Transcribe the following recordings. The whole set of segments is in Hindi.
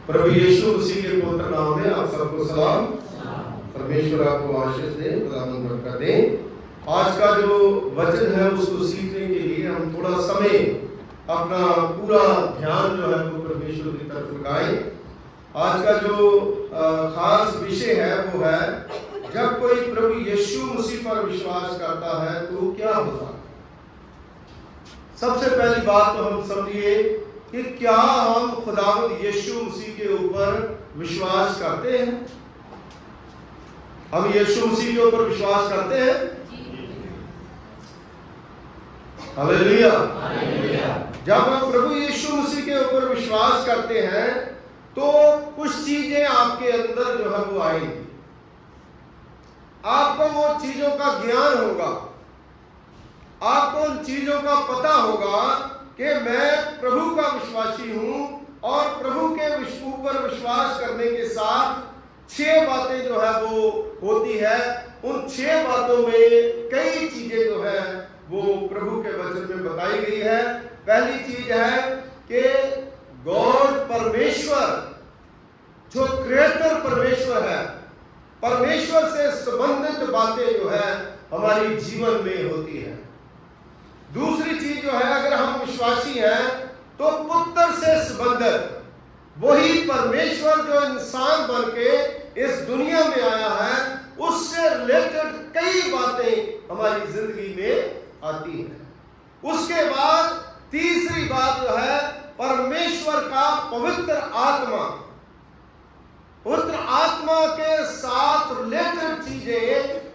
प्रभु यीशु मसीह के पवित्र नाम में आप सबको सलाम। परमेश्वर आपको आशीष दे, खुदावंद बरकत दे। आज का जो वचन है उसको सीखने के लिए हम थोड़ा समय अपना पूरा ध्यान जो है वो परमेश्वर की तरफ लगाएं। आज का जो खास विषय है वो है, जब कोई प्रभु यीशु मसीह पर विश्वास करता है तो क्या होता है। सबसे पहली बात तो हम समझिए कि क्या हम खुदावंद यीशु मसीह के ऊपर विश्वास करते हैं। हम यीशु मसीह के ऊपर विश्वास करते हैं। हालेलुया। जब हम प्रभु यीशु मसीह के ऊपर विश्वास करते हैं तो कुछ चीजें आपके अंदर जो है वो आएंगी। आपको वो चीजों का ज्ञान होगा, आपको उन चीजों का पता होगा कि मैं प्रभु का विश्वासी हूं, और प्रभु के ऊपर विश्वास करने के साथ 6 बातें जो है वो होती है। उन 6 बातों में कई चीजें जो है वो प्रभु के वचन में बताई गई है। पहली चीज है कि गॉड परमेश्वर, जो क्रिएटर परमेश्वर है, परमेश्वर से संबंधित बातें जो है हमारी जीवन में होती है। दूसरी चीज जो है, अगर हम विश्वासी हैं तो पुत्र से संबंधित, वही परमेश्वर जो इंसान बन के इस दुनिया में आया है, उससे रिलेटेड कई बातें हमारी जिंदगी में आती हैं। उसके बाद तीसरी बात जो है, परमेश्वर का पवित्र आत्मा, पवित्र आत्मा के साथ रिलेटेड चीजें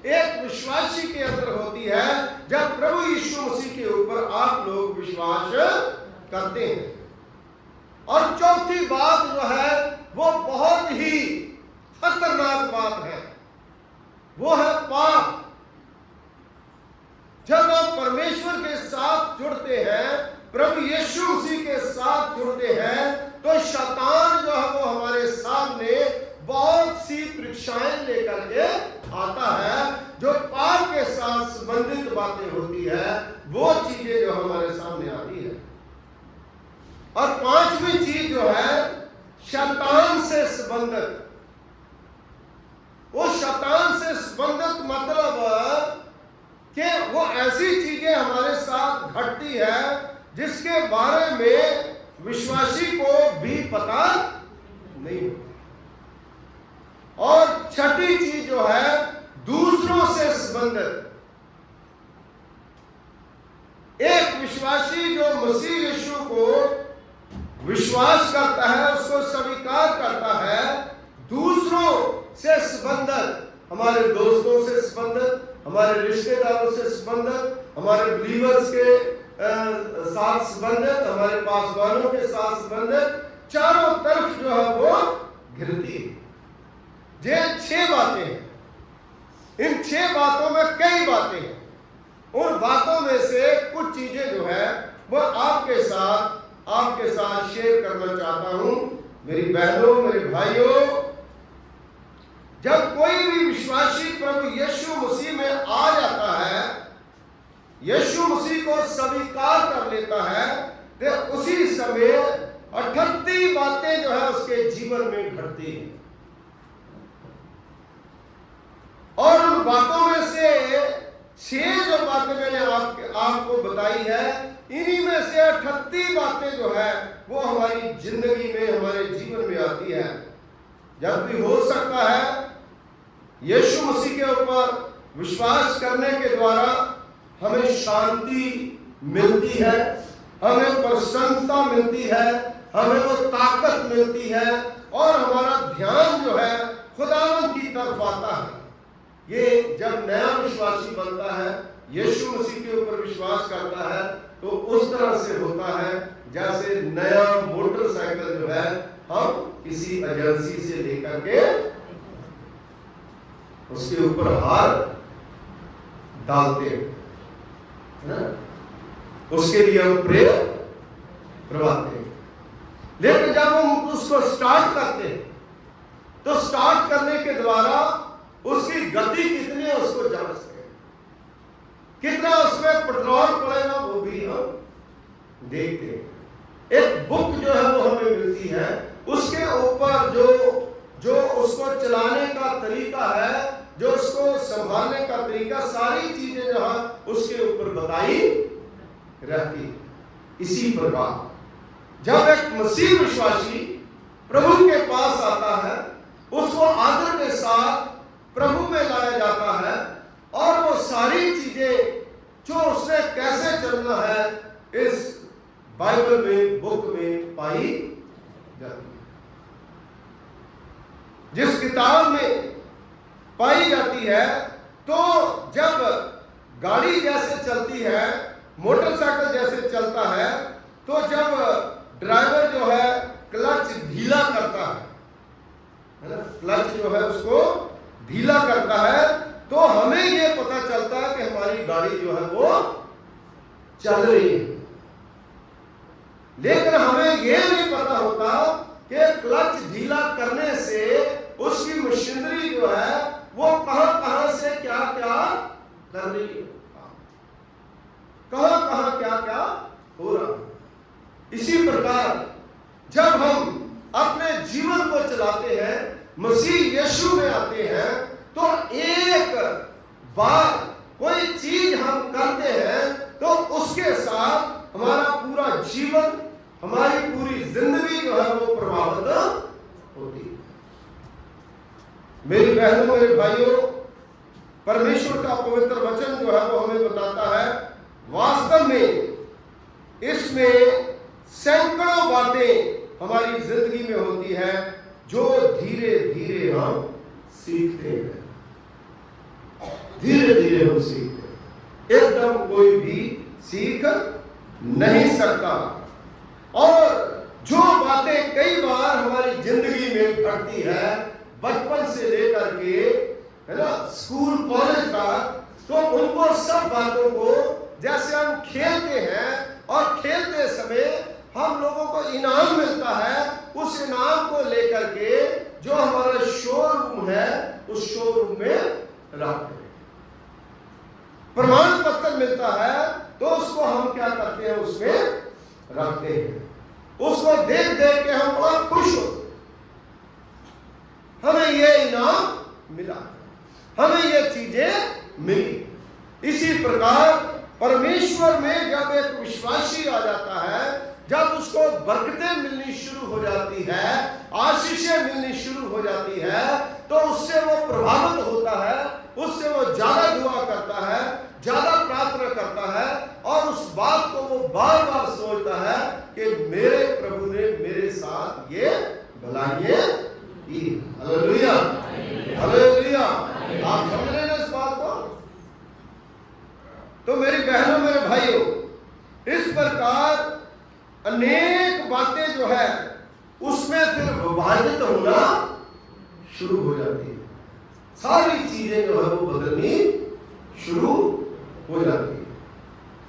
एक विश्वासी के अंदर होती है जब प्रभु यीशु मसीह के ऊपर आप लोग विश्वास करते हैं। और चौथी बात जो है वो बहुत ही खतरनाक बात है, वो है पाप। जब आप परमेश्वर के साथ जुड़ते हैं, प्रभु यीशु मसीह के साथ जुड़ते हैं, तो शैतान जो है वो हमारे सामने बहुत सी परीक्षाएं लेकर के आता है। जो पाप के साथ संबंधित बातें होती है वो चीजें जो हमारे सामने आती है। और पांचवी चीज जो है, शैतान से संबंधित। वो शैतान से संबंधित मतलब कि वो ऐसी चीजें हमारे साथ घटती है जिसके बारे में विश्वासी को भी पता नहीं होता। और छठी चीज जो है, दूसरों से संबंधित। एक विश्वासी जो मसीह यीशु को विश्वास करता है, उसको स्वीकार करता है, दूसरों से संबंधित, हमारे दोस्तों से संबंधित, हमारे रिश्तेदारों से संबंधित, हमारे बिलीवर्स के साथ संबंधित, हमारे पासवानों के साथ संबंधित, चारों तरफ जो है वो घिरती है। ये 6 बातें हैं। इन 6 बातों में कई बातें हैं। उन बातों में से कुछ चीजें जो है वो आपके साथ शेयर करना चाहता हूं। मेरी बहनों, मेरे भाइयों, जब कोई भी विश्वासी प्रभु यीशु मसीह में आ जाता है, यीशु मसीह को स्वीकार कर लेता है, तो उसी समय 38 बातें जो है उसके जीवन में घटती हैं। और उन बातों में से 6 जो बातें मैंने आपको बताई है, इन्हीं में से 38 बातें जो है वो हमारी जिंदगी में, हमारे जीवन में आती है। जब भी हो सकता है, यीशु मसीह के ऊपर विश्वास करने के द्वारा हमें शांति मिलती है, हमें प्रसन्नता मिलती है, हमें वो ताकत मिलती है, और हमारा ध्यान जो है खुदावंद की तरफ आता है। ये जब नया विश्वासी बनता है, यीशु मसीह के ऊपर विश्वास करता है, तो उस तरह से होता है जैसे नया मोटरसाइकिल जो है हम किसी एजेंसी से लेकर के उसके ऊपर हार डालते हैं, उसके लिए हम प्रेम करवाते हैं। लेकिन जब हम उसको स्टार्ट करते हैं तो स्टार्ट करने के द्वारा उसकी गति कितनी है उसको जांचते हैं, कितना उसमें पेट्रोल पड़ेगा वो भी हम देखते हैं। एक बुक जो है वो हमें मिलती है, उसके ऊपर चलाने का तरीका है, जो उसको संभालने का तरीका, सारी चीजें जहां उसके ऊपर बताई रहती। इसी प्रकार जब एक मसीह विश्वासी प्रभु के पास आता है, उसको आदर के साथ प्रभु में लाया जाता है, और वो सारी चीजें जो उसने कैसे चलना है इस बाइबल में, बुक में पाई जाती है। जिस किताब में पाई जाती है, तो जब गाड़ी जैसे चलती है, मोटरसाइकिल जैसे चलता है, तो जब ड्राइवर जो है क्लच ढीला करता है ना, क्लच जो है उसको ढीला करता है, तो हमें यह पता चलता है कि हमारी गाड़ी जो है वो चल रही है। लेकिन हमें यह नहीं पता होता कि क्लच ढीला करने से उसकी मशीनरी जो है वो कहां कहां से क्या क्या कर रही है, कहां कहां क्या क्या हो रहा है। इसी प्रकार जब हम अपने जीवन को चलाते हैं, मसीह यीशु में आते हैं, तो एक बार कोई चीज हम करते हैं तो उसके साथ हमारा पूरा जीवन, हमारी पूरी जिंदगी जो है वो प्रभावित होती है। मेरी बहनों, मेरे भाइयों, परमेश्वर का पवित्र वचन जो है वो हमें बताता है, वास्तव में इसमें सैकड़ों बातें हमारी जिंदगी में होती है जो धीरे धीरे हम सीखते हैं। धीरे धीरे हम सीखते हैं, एकदम कोई भी सीख नहीं सकता। और जो बातें कई बार हमारी जिंदगी में घटती है, बचपन से लेकर के, है ना, स्कूल कॉलेज तक, तो उनको सब बातों को जैसे हम खेलते हैं, और खेलते समय हम लोगों को इनाम मिलता है, उस इनाम को लेकर के जो हमारा शोरूम है उस शोरूम में रखते हैं। प्रमाण पत्र मिलता है तो उसको हम क्या करते हैं, उसमें रखते हैं। उसको देख देख के हम बड़ा खुश होते हैं, हमें ये इनाम मिला, हमें ये चीजें मिली। इसी प्रकार परमेश्वर में जब एक विश्वासी आ जाता है, जब उसको बरकतें मिलनी शुरू हो जाती है, आशीषें मिलनी शुरू हो जाती है, तो उससे वो प्रभावित होता है, उससे वो ज्यादा दुआ करता है, ज्यादा प्रार्थना करता है, और उस बात को वो बार बार सोचता है कि मेरे प्रभु ने मेरे साथ ये भलाइयां की। Hallelujah, hallelujah. आप समझ रहे हैं इस बात को? तो मेरी बहनों, मेरे भाइयों, इस प्रकार अनेक बातें जो है उसमें फिर विभाजित होना शुरू हो जाती है। सारी चीजें जो है वो बदलनी शुरू हो जाती है।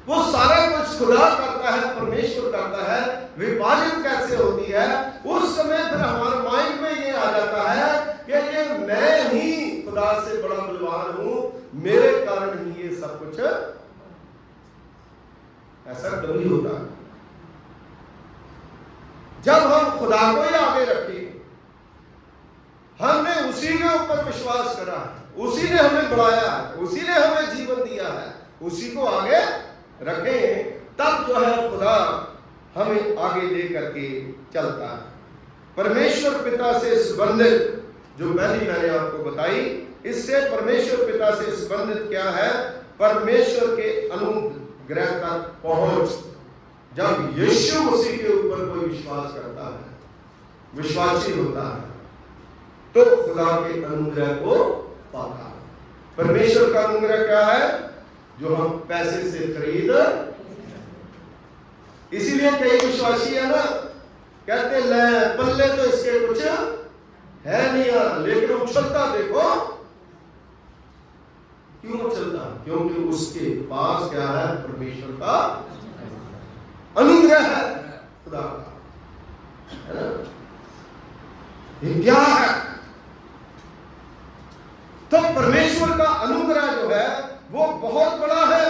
वो सारा कुछ खुदा करता है, परमेश्वर करता है, विभाजित कैसे होती है, उस समय फिर हमारे माइंड में ये आ जाता है कि ये मैं ही खुदा से बड़ा बलवान हूं, मेरे कारण ही ये सब कुछ, ऐसा कभी होता है। जब हम खुदा को ही आगे रखें, हमने उसी के ऊपर विश्वास करा है, उसी ने हमें बढ़ाया है, उसी ने हमें जीवन दिया है, उसी को आगे रखें, तब जो है खुदा हमें आगे लेकर के चलता है। परमेश्वर पिता से संबंधित जो मैंने आपको बताई, इससे परमेश्वर पिता से संबंधित क्या है, परमेश्वर के अनुग्रह तक पहुंच। जब यीशु मसीह के ऊपर कोई विश्वास करता है, विश्वासी होता है, तो खुदा के अनुग्रह को पाता है। परमेश्वर का अनुग्रह क्या है, जो हम पैसे से खरीद। इसीलिए कई विश्वासी है ना, कहते ले पल्ले तो इसके कुछ है नहीं यार, लेकिन उछलता देखो। क्यों उछलता? क्योंकि उसके पास क्या है, परमेश्वर का अनुग्रह है, खुदा का, है ना, ये क्या है। तो परमेश्वर का अनुग्रह जो है वो बहुत बड़ा है।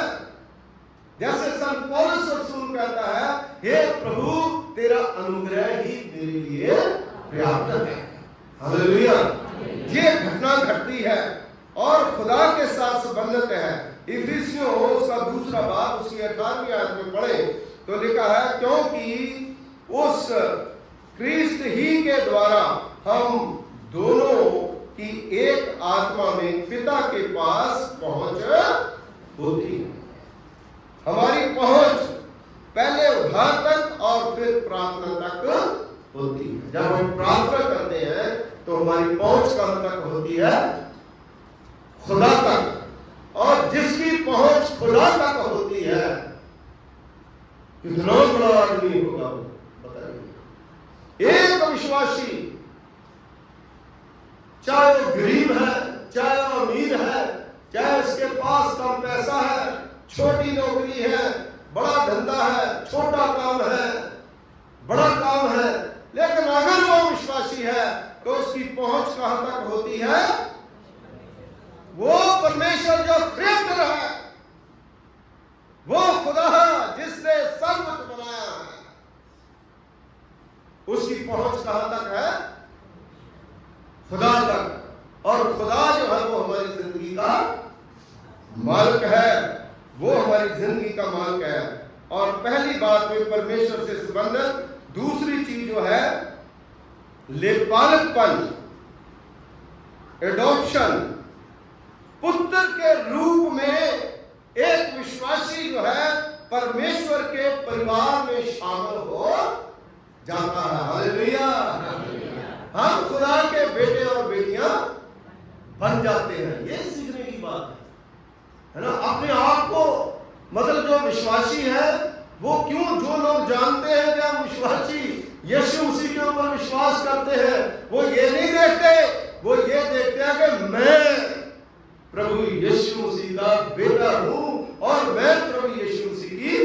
जैसे संत पौलुस रसूल कहता है, हे प्रभु तेरा अनुग्रह ही मेरे लिए पर्याप्त है। हालेलुया। ये घटना घटती है और खुदा के साथ संबंधित है। इफिसियों उसका दूसरा बाब उसकी 18वीं आयत में पढ़े तो लिखा है, क्योंकि उस क्रिस्त ही के द्वारा हम दोनों की एक आत्मा में पिता के पास पहुंच होती है। हमारी पहुंच पहले उद्धार तक और फिर प्रार्थना तक होती है। जब हम प्रार्थना करते हैं तो हमारी पहुंच कहां तक होती है? खुदा तक। और जिसकी पहुंच खुदा तक होती है, कितना बड़ा आदमी होगा वो बताइए। एक विश्वासी, चाहे वो गरीब है, चाहे वो अमीर है, चाहे उसके पास कम पैसा है, छोटी नौकरी है, बड़ा धंधा है, छोटा काम है, बड़ा काम है, लेकिन अगर वो विश्वासी है तो उसकी पहुंच कहां तक होती है? वो परमेश्वर जो क्रिएटर है, वो खुदा जिसने सब कुछ बनाया है, उसकी पहुंच कहां तक है? खुदा तक। और खुदा जो है वो हमारी जिंदगी का मालिक है, वो हमारी जिंदगी का मालिक है। और पहली बात में परमेश्वर से संबंधित दूसरी चीज जो है लेपालकपन, एडॉप्शन। पुत्र के रूप में एक विश्वासी जो है परमेश्वर के परिवार में शामिल हो जाता है। हालेलुया। हम खुदा के बेटे और बेटियां बन जाते हैं। ये सीखने की बात है ना। अपने आप को मतलब जो विश्वासी है वो क्यों, जो लोग जानते हैं कि हम विश्वासी यीशु मसीह के ऊपर विश्वास करते हैं, वो ये नहीं देखते, वो ये देखते हैं कि मैं प्रभु यीशु मसीह का बेटा हूं और मैं प्रभु यीशु मसीह की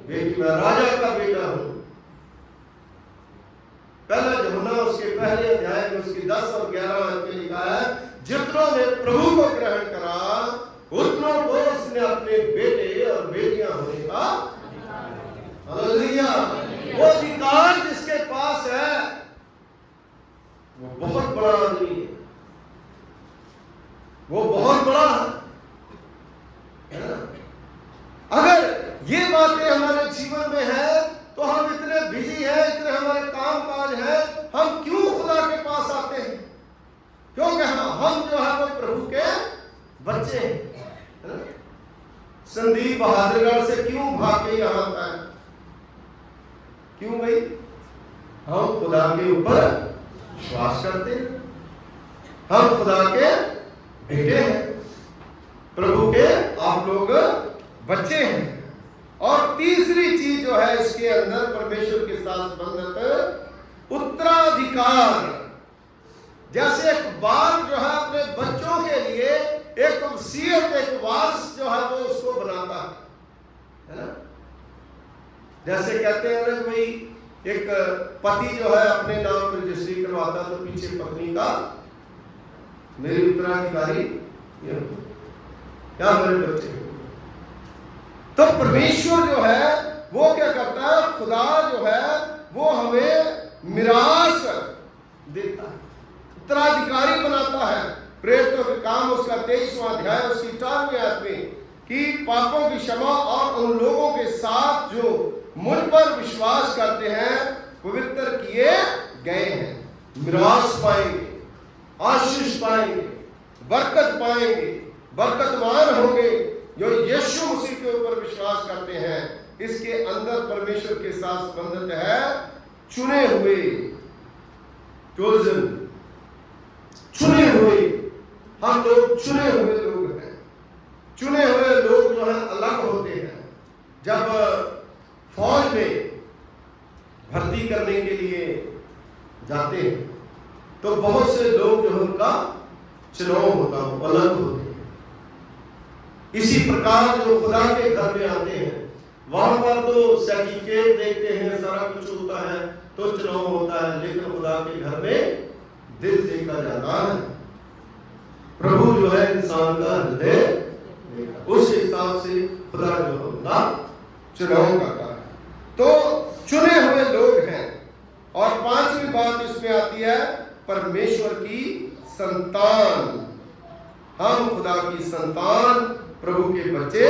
बेटी, मैं राजा का बेटा हूं। पहला यूहन्ना उसके पहले अध्याय में उसकी 10 और 11 आयत में लिखा है, जितनों ने प्रभु को ग्रहण करा उतनों को उसने अपने बेटे और बेटियां होने का हालेलुया। वो अधिकार जिसके पास है वो बहुत बड़ा आदमी है, वो बहुत बड़ा है ना। अगर ये बातें हमारे जीवन में है तो हम इतने बिजी हैं, इतने हमारे काम काज है, हम क्यों खुदा के पास आते हैं? क्योंकि हम जो है वो प्रभु के बच्चे हैं। संदीप बहादुरगढ़ से क्यों भाग के यहां आता है? क्यों भाई? हम खुदा के ऊपर विश्वास करते हैं, हम खुदा के बेटे हैं, प्रभु के आप लोग बच्चे हैं। और तीसरी चीज जो है इसके अंदर परमेश्वर के साथ संबंधित उत्तराधिकार। जैसे एक बाप जो है अपने बच्चों के लिए एक वसीयत, एक वारस जो है वो उसको बनाता है ना। जैसे कहते हैं ना भाई, एक पति जो है अपने नाम रजिस्ट्री करवाता तो पीछे पत्नी का मेरी उत्तराधिकारी क्या मेरे बच्चे। तो परमेश्वर जो है वो क्या करता है? खुदा जो है वो हमें मिरास देता है, उत्तराधिकारी बनाता है। प्रेरितों के काम उसका 23वां अध्याय उसकी 4वीं आयत में कि पापों की क्षमा और उन लोगों के साथ जो मुझ पर विश्वास करते हैं पवित्र किए गए हैं, मिरास पाएंगे, आशीष पाएंगे, बरकत पाएंगे, बरकतवान होंगे जो यीशु मसीह के ऊपर विश्वास करते हैं। इसके अंदर परमेश्वर के साथ संबंधित है चुने हुए, चोजन, चुने हुए। हम लोग चुने हुए लोग हैं। चुने हुए लोग जो है अलग होते हैं। जब फौज में भर्ती करने के लिए जाते हैं तो बहुत से लोग जो है उनका चुनाव होता है, अलग होते हैं। इसी प्रकार जो खुदा के घर में आते हैं वहां पर तो सर्टिफिकेट देखते हैं, सारा कुछ होता है तो चुनाव होता है, लेकिन खुदा के घर में दिल देखा जाता है। प्रभु जो है इंसान का हृदय, उस हिसाब से खुदा जो होगा चुनाव करता है। तो चुने हुए लोग हैं। और 5वीं बात इसमें आती है परमेश्वर की संतान, हम खुदा की संतान, प्रभु के बच्चे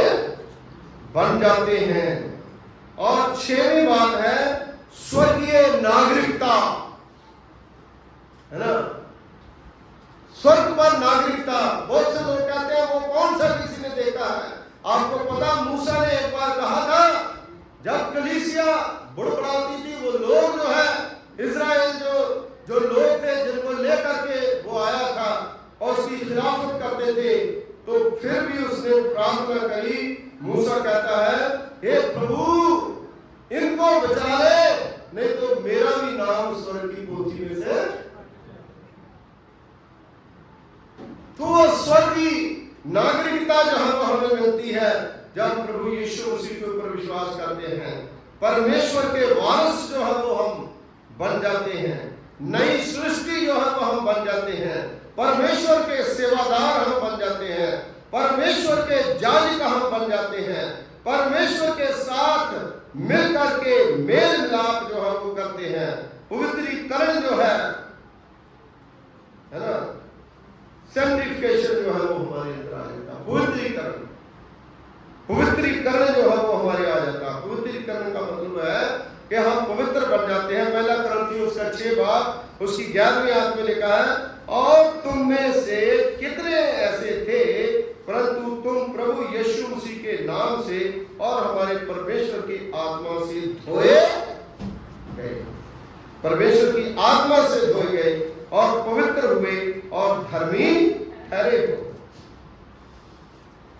बन जाते हैं। और 6वीं बात है स्वर्गीय नागरिकता, है ना, स्वर्ग पर नागरिकता। बहुत से लोग कहते हैं वो कौन सा किसी ने देखा है। आपको पता, मूसा ने एक बार कहा था, जब कलीसिया बुड़बुड़ाती थी, वो लोग जो है इजराइल जो लोग थे जिनको लेकर के वो आया था और उसकी खिलाफत करते थे, तो फिर भी उसने प्रार्थना करी। मूसा कहता है, हे प्रभु इनको बचा ले, नहीं तो मेरा भी नाम स्वर्ग की पोथी में से। तो वो स्वर्गीय नागरिकता जो है वो हमें मिलती है जब प्रभु यीशु मसीह के ऊपर विश्वास करते हैं। परमेश्वर के वारिस जो है वो हम बन जाते हैं। नई सृष्टि जो है वो हम बन जाते हैं। परमेश्वर के सेवादार हम बन जाते हैं। परमेश्वर के याजक हम बन जाते हैं। परमेश्वर के साथ मिलकर के मेल मिलाप जो है वो करते हैं। पवित्रीकरण जो है ना, सैंक्टिफिकेशन जो है वो हमारे अंदर आ जाता है। पवित्रीकरण जो है वो हमारे आ जाता है। पवित्रीकरण का मतलब है कि हम पवित्र बन जाते हैं। पहला कुरिन्थियों उसका 6 बाब उसकी 11वीं आयत में लिखा है, और तुम में से कितने ऐसे थे, परंतु तुम प्रभु यीशु मसीह के नाम से और हमारे परमेश्वर की आत्मा से धोए गए। परमेश्वर की आत्मा से धोए गए और पवित्र हुए और धर्मी ठहरे हो।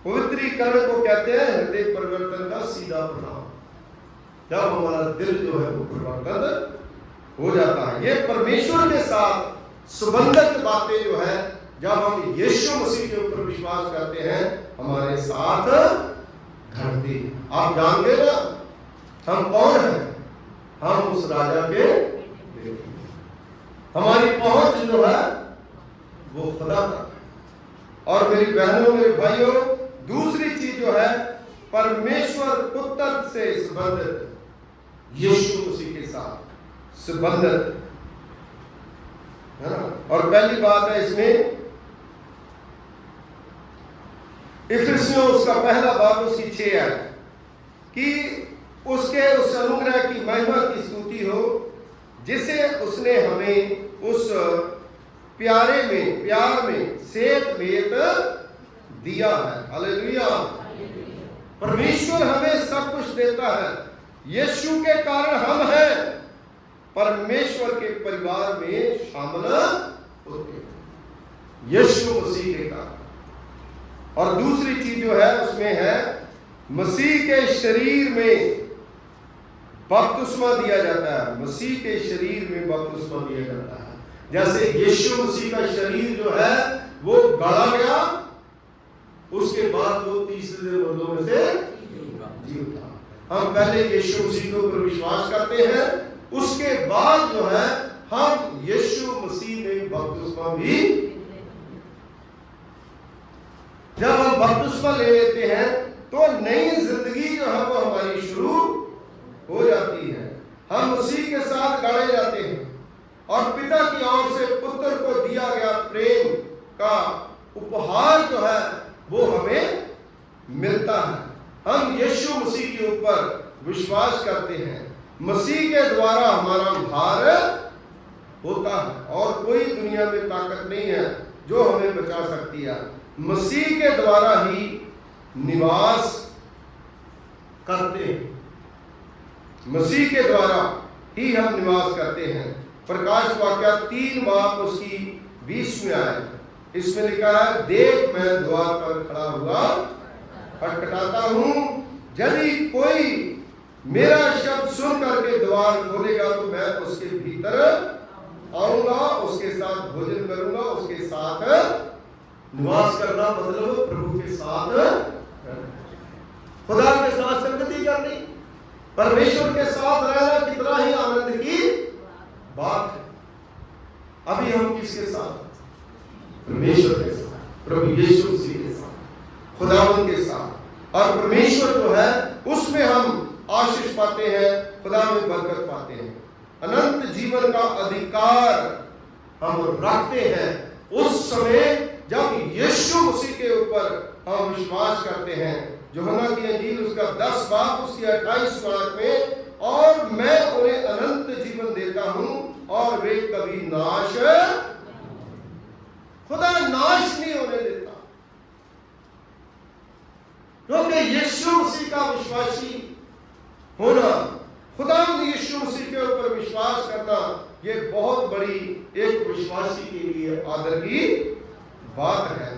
पवित्रीकरण को कहते हैं हृदय परिवर्तन का सीधा परिणाम। जब हमारा दिल जो है वो परिवर्तन हो जाता है। ये परमेश्वर के साथ संबंधित बातें जो है, जब हम यीशु मसीह के ऊपर विश्वास करते हैं, हमारे साथ घटती। आप जानते ना हम कौन हैं? हम उस राजा के बेटे। हमारी पहुंच जो है वो खुदा तक। और मेरी बहनों, मेरे भाइयों, दूसरी चीज जो है परमेश्वर पुत्र से संबंधित, यीशु मसीह के साथ संबंधित, है ना। और पहली बात है इसमें इफिसियों उसका पहला बाब उसकी 6 है कि उसके उस अनुग्रह की महिमा की स्तुति हो जिसे उसने हमें उस प्यार में सेत भेद दिया है। हालेलुया। परमेश्वर हमें सब कुछ देता है। यीशु के कारण हम हैं परमेश्वर के परिवार में शामिल होते हैं, यीशु मसीह के कारण। और दूसरी चीज जो है उसमें है मसीह के शरीर में बपतिस्मा दिया जाता है। मसीह के शरीर में बपतिस्मा दिया जाता है। जैसे यीशु मसीह का शरीर जो है वो गड़ा गया, उसके बाद वो तीसरे दिन मरदों में से जी उठा। हम पहले यीशु मसीह के ऊपर विश्वास करते हैं, उसके बाद जो है हम यीशु मसीह में बपतिस्मा भी। जब हम बपतिस्मा ले लेते हैं तो नई जिंदगी जो है वो हमारी शुरू हो जाती है। हम मसीह के साथ गाड़े जाते हैं और पिता की ओर से पुत्र को दिया गया प्रेम का उपहार जो है वो हमें मिलता है। हम यीशु मसीह के ऊपर विश्वास करते हैं। मसीह के द्वारा हमारा उद्धार होता है और कोई दुनिया में ताकत नहीं है जो हमें बचा सकती है। मसीह के द्वारा ही निवास करते हैं। मसीह के द्वारा ही हम निवास करते हैं। प्रकाश वाक्य 3 बाब उसकी 20 में आए, इसमें लिखा है, देख मैं द्वार पर खड़ा हुआ खटखटाता हूं, यदि कोई मेरा शब्द सुन करके द्वार खोलेगा तो मैं उसके भीतर आऊंगा, उसके साथ भोजन करूंगा। उसके साथ निवास करना मतलब प्रभु के साथ, खुदा के साथ संगति करनी, परमेश्वर के साथ रहना कितना ही आनंद की बात है। अभी हम किसके साथ? परमेश्वर के साथ, प्रभु यीशु मसीह के साथ, खुदावंद के साथ। और परमेश्वर जो है उसमें हम आशीष पाते हैं, खुदा में बरकत पाते हैं, अनंत जीवन का अधिकार हम रखते हैं उस समय जब यीशु मसीह के ऊपर हम विश्वास करते हैं। यूहन्ना की इंजील उसका 10 बाब उसकी 28 वाक्य में, और मैं उन्हें अनंत जीवन देता हूं और वे कभी नाश, खुदा नाश नहीं होने देता, क्योंकि यीशु मसीह का विश्वासी होना, खुदा यीशु मसीह के ऊपर विश्वास करना, ये बहुत बड़ी एक विश्वासी के लिए आदर की बात है।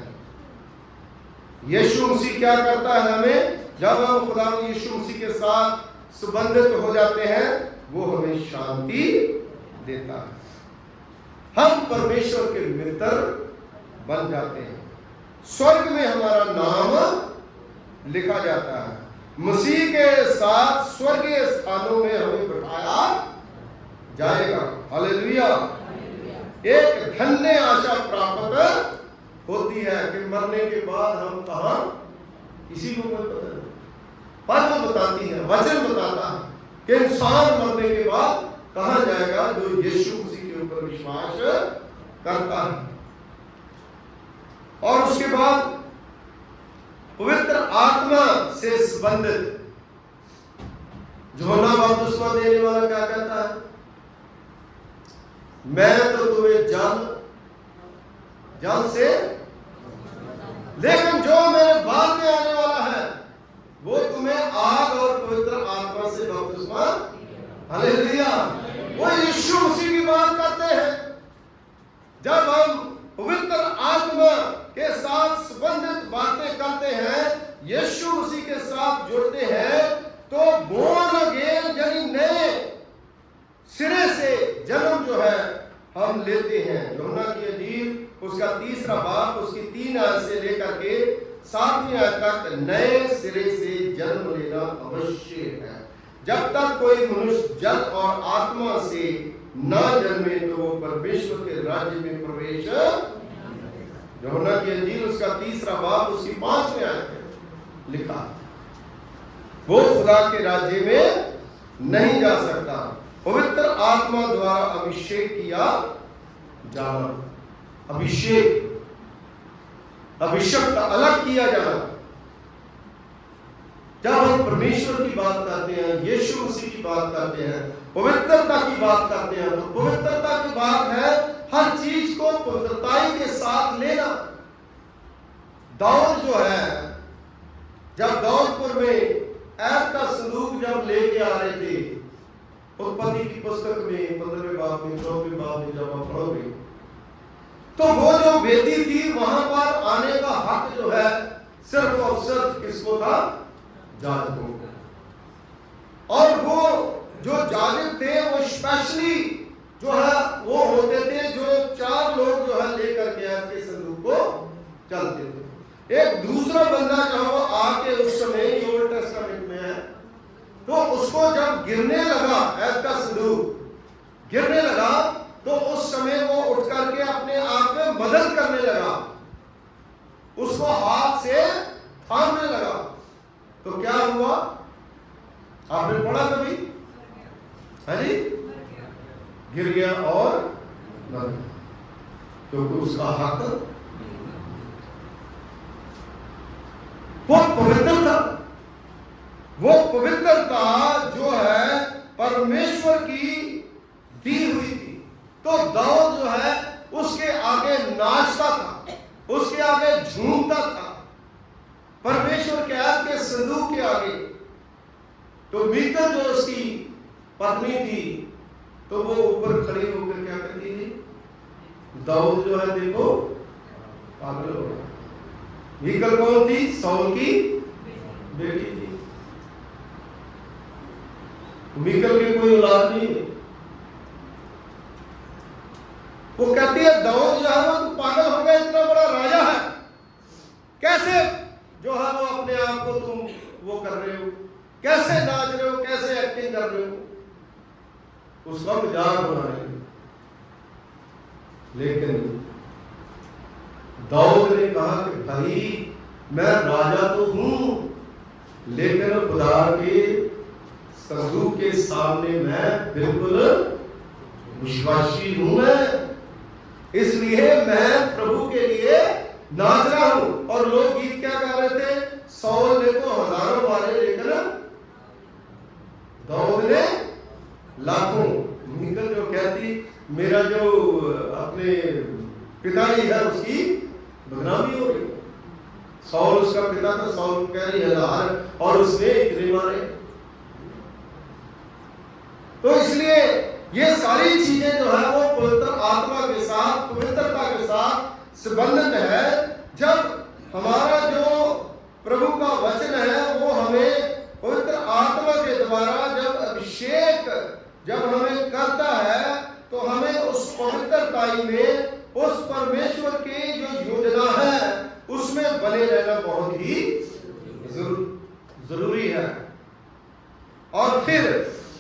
यीशु मसीह क्या करता है हमें, जब हम खुदा यीशु मसीह के साथ संबंधित हो जाते हैं, वो हमें शांति देता है, हम परमेश्वर के मित्र बन जाते हैं, स्वर्ग में हमारा नाम लिखा जाता है, मसीह के साथ स्वर्गीय स्थानों में हमें बिठाया जाएगा। हालेलुया। एक धन्य आशा प्राप्त होती है कि मरने के बाद हम कहां, किसी को कोई पता नहीं, बात बताती है, वचन बताता है कि इंसान मरने के बाद कहां जाएगा, जो यीशु मसीह के ऊपर विश्वास करता है। और उसके बाद पवित्र आत्मा से संबंधित यूहन्ना बपतिस्मा देने वाला क्या कहता है, मैं तो तुम्हें जल से, लेकिन जो मेरे बाद में आने वाला है वो तुम्हें आग और पवित्र आत्मा से बपतिस्मा, हालेलुया, वो यीशु मसीह की बात करते हैं। जब हम पवित्र आत्मा के साथ संबंधित बातें करते हैं, यीशु मसीह के साथ जुड़ते हैं, तो बोर्न अगेन यानी नए सिरे से जन्म जो है हम लेते हैं। यूहन्ना की इंजील उसका 3 बाब उसकी 3 आयत से लेकर के 7वीं आयत तक नए सिरे से जन्म लेना अवश्य है। जब तक कोई मनुष्य जल और आत्मा से ना जन्मे तो वो परमेश्वर के राज्य में प्रवेश, यूहन्ना की इंजील उसका 3 बाब उसकी 5वीं आयत में लिखा, वो खुदा के राज्य में नहीं जा सकता। पवित्र आत्मा द्वारा अभिषेक किया जाना, अभिषेक, अभिषेक का अलग किया जाना। जब हम परमेश्वर की बात करते हैं, यीशु मसीह की बात करते हैं, पवित्रता की बात करते हैं, तो पवित्रता की बात है हर चीज को पवित्रताई के साथ लेना। दाऊद जो है, जब दाऊदपुर में ऐद का संदूक जब लेके आ रहे थे, उत्पत्ति की पुस्तक में 15वें बाब में 14वें बाब में जब आप पढ़ोगे, तो वो जो वेदी थी वहां पर आने का हक जो है सिर्फ और सिर्फ किसको था, जाजकों को। और वो जो जाजक थे वो स्पेशली जो है वो होते थे जो 4 लोग जो है लेकर के ऐद के संदूक को चलते थे। एक दूसरा बंदा जो वो आके उस समय ओल्ड टेस्टामेंट में है, तो उसको जब गिरने लगा, ऐद का संदूक गिरने लगा, तो उस समय वो उठ करके अपने आप में मदद करने लगा, उसको हाथ से थामने लगा। तो क्या हुआ, आपने पढ़ा कभी, है जी, गिर गया और मर गया, क्योंकि उसका हक, वो पवित्रता, वो पवित्रता जो है परमेश्वर की दी हुई थी। तो दाऊद जो है उसके आगे नाचता था, उसके आगे झूमता था, परमेश्वर के ऐद के संदूक के आगे। तो मीकल जो उसकी पत्नी थी, तो वो ऊपर खड़ी होकर क्या करती थी, दाऊद जो है देखो पागल हो गया। मीकल कौन थी, साउल की बेटी थी। मीकल की कोई औलाद नहीं है। वो कहती है दाऊद जो है वो तू पागल हो गया, इतना बड़ा राजा है, कैसे जो है वो अपने आप को तुम वो कर रहे हो, कैसे नाच रहे हो, कैसे एक्टिंग कर रहे हो, उसका मजाक बना रहे हो। लेकिन दाऊद ने कहा कि भाई मैं राजा तो हूं, लेकिन खुदा के संदूक के सामने मैं बिल्कुल विश्वासी हूं। मैं इसलिए मैं प्रभु के लिए नाच रहा हूं। और लोग गीत क्या गा रहे थे? सौल ने तो हजारों मारे लेकिन दाऊद ने लाखों। मिकल जो कहती मेरा जो अपने पिताजी है उसकी बदनामी हो रही। सौल उसका पिता था, सौल कह रही हजार और उसने इतने मारे। तो इसलिए ये सारी चीजें जो है वो पवित्र आत्मा के साथ, पवित्रता के साथ संबंधित है। जब हमारा जो प्रभु का वचन है वो हमें पवित्र आत्मा के द्वारा जब अभिषेक जब हमें करता है तो हमें उस पवित्रताई में, उस परमेश्वर की जो योजना है उसमें बने रहना बहुत ही जरूरी है। और फिर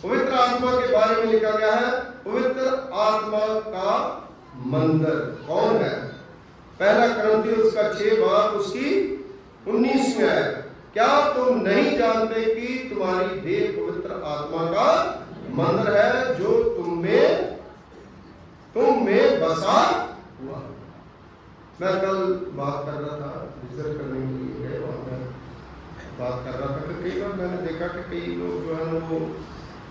पवित्र आत्मा के बारे में लिखा गया है, पवित्र आत्मा का मंदिर कौन है? पहला कुरिन्थियों का 6 बाब उसकी 19 में है, क्या तुम नहीं जानते कि तुम्हारी देह पवित्र आत्मा का मंदिर है जो तुम में बसा हुआ। मैं कल बात कर रहा था, रिजर्व करने के लिए गए, वहां मैं बात कर रहा था कि कई बार मैंने देखा कि कई लोग जो है वो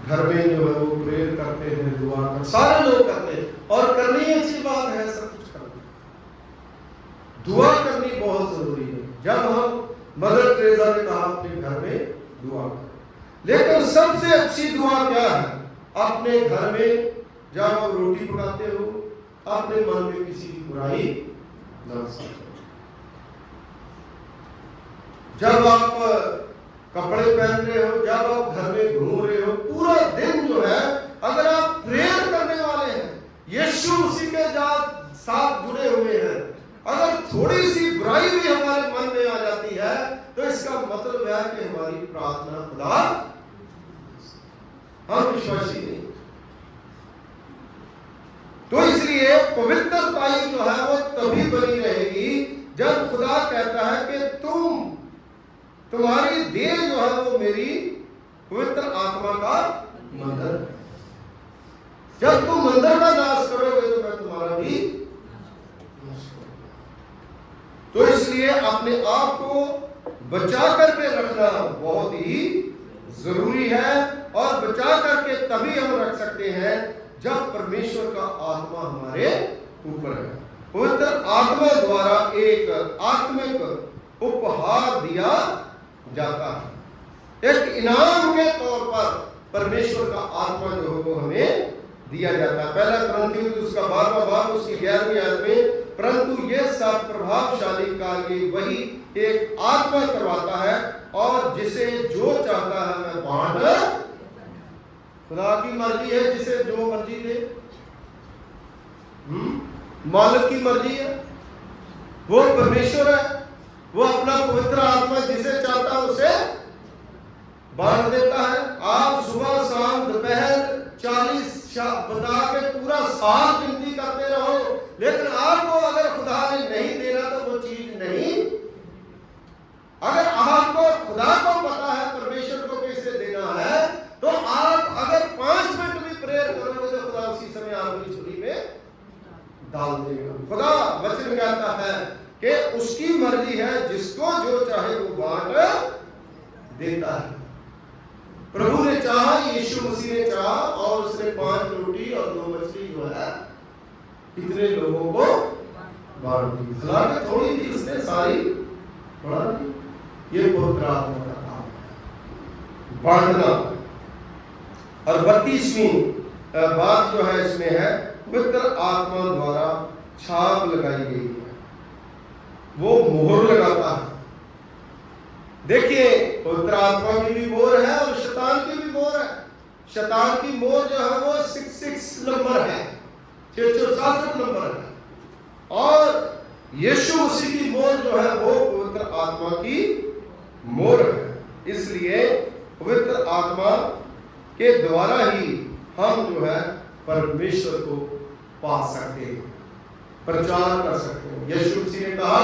घर में जो है वो प्रेयर करते हैं, दुआ कर, सारे लोग करते हैं और करनी अच्छी बात है, सब कुछ करना, दुआ करनी बहुत जरूरी है। जब हम मदर टेरेसा ने कहा अपने घर में दुआ करें, लेकिन सबसे अच्छी दुआ क्या है? अपने घर में जब आप रोटी पकाते हो अपने मन में किसी की बुराई न सोचो। जब आप कपड़े पहन रहे हो, जब आप घर में घूम रहे हो, पूरा दिन जो है अगर आप प्रेयर करने वाले हैं, यीशु मसीह के साथ जुड़े हुए हैं, अगर थोड़ी सी बुराई भी हमारे मन में आ जाती है तो इसका मतलब है कि हमारी प्रार्थना खुदा हम विश्वासी नहीं। तो इसलिए पवित्रताई जो है वो तभी बनी रहेगी जब खुदा कहता है कि तुम्हारी देह जो है वो मेरी पवित्र आत्मा का मंदिर है। जब तुम मंदिर का नाश करोगे तो मैं तुम्हारा भी नाश करूंगा। तो इसलिए अपने आप को बचा करके रखना बहुत ही जरूरी है, और बचा करके तभी हम रख सकते हैं जब परमेश्वर का आत्मा हमारे ऊपर है। पवित्र आत्मा द्वारा एक आत्मिक उपहार दिया जाता है, एक इनाम के तौर पर परमेश्वर का आत्मा जो है वो हमें दिया जाता है। पहला कुरिन्थियों उसका 12वां बाब उसकी 11वीं आयत में, परंतु यह सब प्रभावशाली कार्य वही एक आत्मा करवाता है और जिसे जो चाहता है मैं बांट। खुदा की मर्जी है, जिसे जो मर्जी दे, मालिक की मर्जी है, वो परमेश्वर है, वो अपना पवित्र आत्मा जिसे चाहता है उसे बांट देता है। आप सुबह शाम दोपहर 40 बता के पूरा साल विनती करते रहो, लेकिन आपको अगर खुदा ने नहीं देना तो वो चीज नहीं। अगर आपको खुदा को पता है परमेश्वर को कैसे देना है, तो आप अगर 5 मिनट भी प्रेयर करोगे तो खुदा उसी समय आपकी झोली में डाल देगा। खुदा वचन कहता है कि उसकी मर्जी है, जिसको जो चाहे वो बांट देता है। प्रभु ने चाहा, यीशु मसीह ने चाहा और उसने 5 रोटी और 2 मछली जो है कितने लोगों को बांट दी। हालांकि थोड़ी थी, उसने सारी बढ़ा दी। ये पवित्र आत्मा का काम है, बांटना। और 32वीं बात जो है इसमें है, पवित्र आत्मा द्वारा छाप लगाई गई है, वो मोहर लगाता है। देखिए पवित्र आत्मा की भी मोहर है और शैतान की भी मोहर है। शैतान की मोहर जो है वो 66 नंबर है, 666 नंबर है, और यीशु मसीह की मोहर जो है वो पवित्र आत्मा की मोहर है। इसलिए पवित्र आत्मा के द्वारा ही हम जो है परमेश्वर को पा सकते हैं, प्रचार कर सकते हैं। यीशु मसीह ने कहा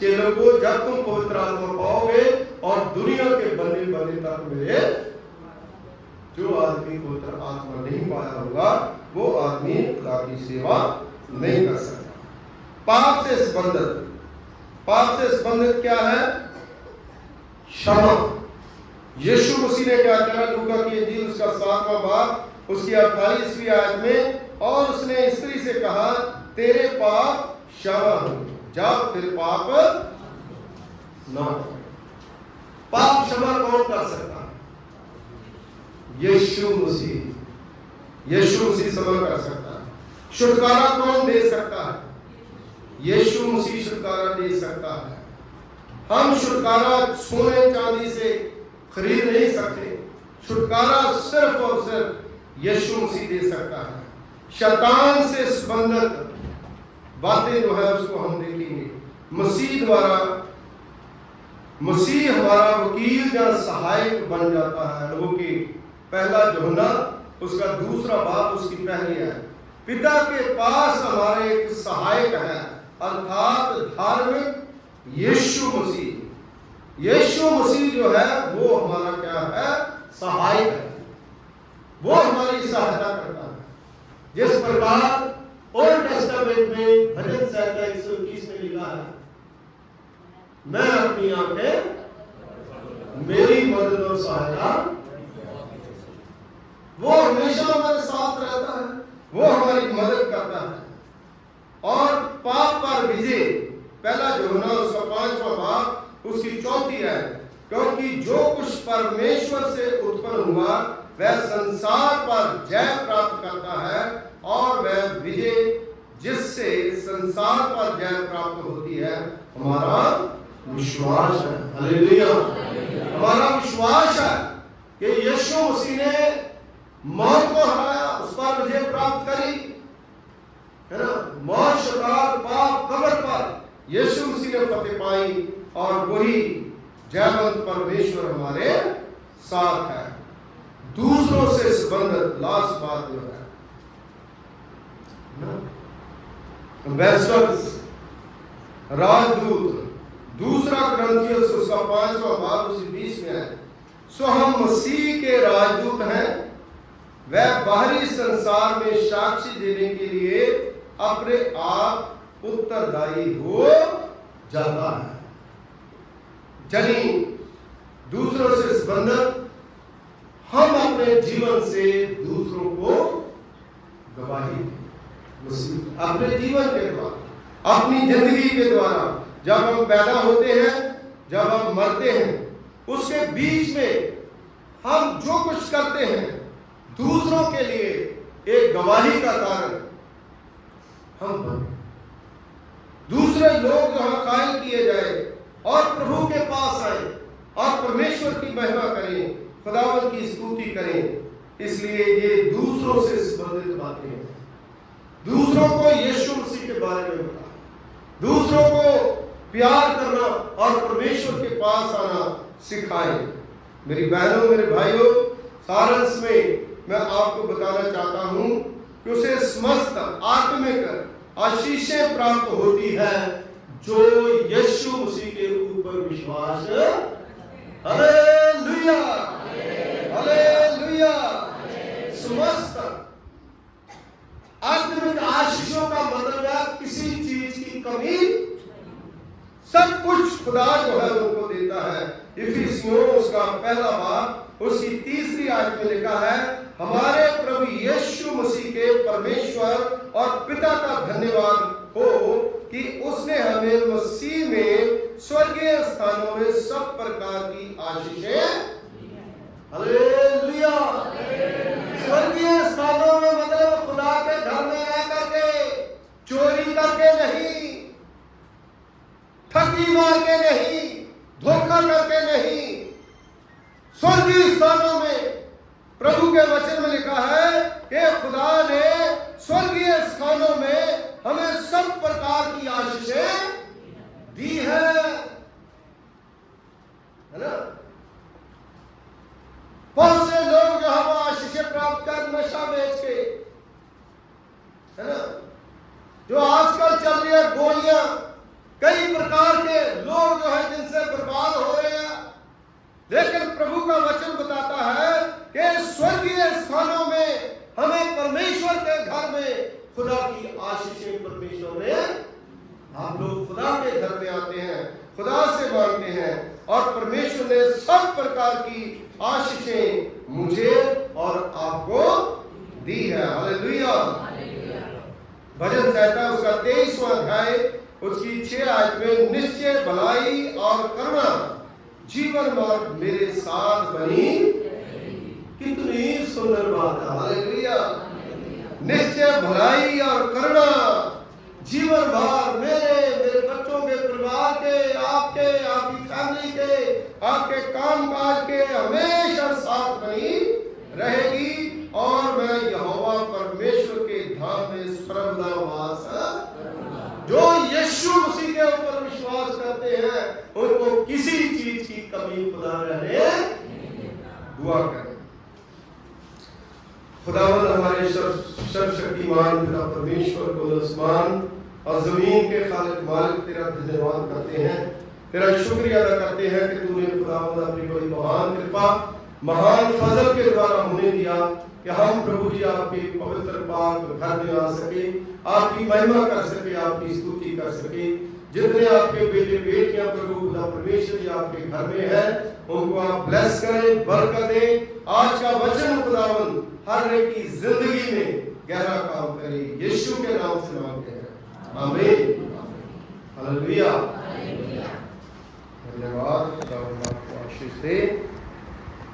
चेलों को, जब तुम पवित्र आत्मा पाओगे और दुनिया के बने तक मेरे, जो आदमी पवित्र आत्मा नहीं पाया होगा वो आदमी खुदा की सेवा नहीं कर सकता। पाप से संबंधित, पाप से संबंधित क्या है? क्षमा। यीशु मसीह ने क्या करा? लूका की इंजील उसका 7वां बाब उसकी 28वीं आयत में, और उसने स्त्री से कहा तेरे पाप क्षमा हो, जा फिर पाप ना। पाप क्षमा कौन कर सकता है? यीशु मसीह। यीशु मसीह क्षमा कर सकता है। छुटकारा कौन दे सकता है? यीशु मसीह छुटकारा दे सकता है। हम छुटकारा सोने चांदी से खरीद नहीं सकते। छुटकारा सिर्फ और सिर्फ यीशु मसीह दे सकता है। शैतान से संबंधित बातें जो है उसको हम देखेंगे मसीह द्वारा। मसीह हमारा वकील या सहायक बन जाता है। लोगों की पहला यूहन्ना उसका 2 बाब उसकी पहली है, पिता के पास हमारे एक सहायक है, अर्थात धार्मिक यीशु मसीह। यीशु मसीह जो है वो हमारा क्या है? सहायक है। वो हमारी सहायता करता है। जिस प्रकार ओल्ड टेस्टामेंट में भजन संहिता 121 में लिखा है, मैं अपनी आंखें मेरी मदद और सहायता, वो हमेशा हमारे साथ रहता है, वो हमारी मदद करता है। और पाप पर विजय, पहला यूहन्ना उसका 5वां बाब उसकी 4थी है, क्योंकि जो कुछ परमेश्वर से उत्पन्न हुआ वह संसार पर जय प्राप्त करता है, और वह विजय जिससे संसार पर जय प्राप्त होती है हमारा विश्वास है। हालेलुया। हमारा विश्वास है कि यीशु मसीह ने मौत को हराया, उस पर विजय प्राप्त करी, है ना। मौत, शैतान, पाप, कब्र पर यीशु मसीह ने फतेह पाई, और वही जयवंत परमेश्वर हमारे साथ है। दूसरों से संबंधित लास्ट बात जो है राजदूत, 2 Corinthians उसका 5वां बाब उसी 20 में है। सो हम मसीह के राजदूत हैं, वह बाहरी संसार में साक्षी देने के लिए अपने आप उत्तरदायी हो जाता है। यानी दूसरों से संबंधित हम अपने जीवन से दूसरों को गवाही, अपने जीवन के द्वारा, अपनी जिंदगी के द्वारा, जब हम पैदा होते हैं, जब हम मरते हैं, उसके बीच में हम जो कुछ करते हैं दूसरों के लिए एक गवाही का कारण हम बने। दूसरे लोग जो हम कायल किए जाए और प्रभु के पास आए और परमेश्वर की महिमा करें, खुदावंद की स्तुति करें। इसलिए ये दूसरों से संबंधित बातें हैं। दूसरों को यीशु मसीह के बारे में बताना, दूसरों को प्यार करना और परमेश्वर के पास आना सिखाएं। मेरी बहनों, मेरे भाइयों, सारांश में मैं आपको बताना चाहता हूं कि उसे समस्त आत्मिक आशीषें प्राप्त होती है जो यीशु मसीह के ऊपर विश्वास। Hallelujah, hallelujah. समस्त आत्मिक आशीषों का मतलब है किसी चीज की कमी, सब कुछ खुदा जो है उनको देता है। इफिसियों उसका 1 बाब उसकी 3री आयत में लिखा है, हमारे प्रभु यीशु मसीह के परमेश्वर और पिता का धन्यवाद हो कि उसने हमें मसीह में स्वर्गीय स्थानों में सब प्रकार की आशीषें। हालेलुया। स्वर्गीय स्थानों में मतलब खुदा के घर में रह करके, चोरी करके नहीं, ठगी मार के नहीं, धोखा करके नहीं, स्वर्गीय स्थानों में प्रभु के वचन में लिखा है कि खुदा ने स्वर्गीय स्थानों में हमें सब प्रकार की आशीषें दी है ना। बहुत से लोग जो हम आशीषें प्राप्त कर नशा बेच के, है ना, जो आजकल चल रही है गोलियां, कई प्रकार के लोग जो है जिनसे बर्बाद हो रहे हैं। लेकिन प्रभु का वचन बताता है कि स्वर्गीय स्थानों में हमें परमेश्वर के घर में खुदा की आशीषें परमेश्वर ने आप लोग खुदा के घर में आते हैं, खुदा से मांगते हैं, और परमेश्वर ने सब प्रकार की आशीषें मुझे और आपको दी है। हालेलुया। भजन संहिता उसका 23वां अध्याय उसकी 6 आयत में, निश्चय भलाई और करुणा जीवन मार्ग मेरे साथ बनी। कितनी सुंदर बात है। हालेलुया। निश्चय भलाई और करुणा जीवन भर मेरे बच्चों के, परिवार के, आपके, आपकी फैमिली के, आपके काम काज के हमेशा साथ बनी रहेगी। और मैं यहोवा परमेश्वर के धाम में सर्वदा वास। जो यीशु मसीह के ऊपर विश्वास करते हैं उनको किसी चीज की कमी खुदा रहने। दुआ करें। खुदावंद हमारे सर्वशक्तिमान पिता परमेश्वर को आसमान और जमीन के खालिक मालिक तेरा धन्यवाद करते हैं, तेरा शुक्रिया अदा करते हैं कि तूने खुदावंद अपनी बड़ी महान कृपा, महान फजल के द्वारा होने दिया कि हम प्रभु जी आपके पवित्र पाक घर में आ सके, आपकी महिमा कर सके, आपकी स्तुति कर सके। जितने आपके बेटे बेटियां प्रभु खुदा परमेश्वर जी आपके घर में है उनको आप ब्लेस करें, बरकत दें। आज का वचन खुदावंद हर एक की जिंदगी में गहरा काम करे, यीशु के नाम से मांगते हैं, आमीन। हालेलुया। धन्यवाद। खुदावंद आपको आशीष दे।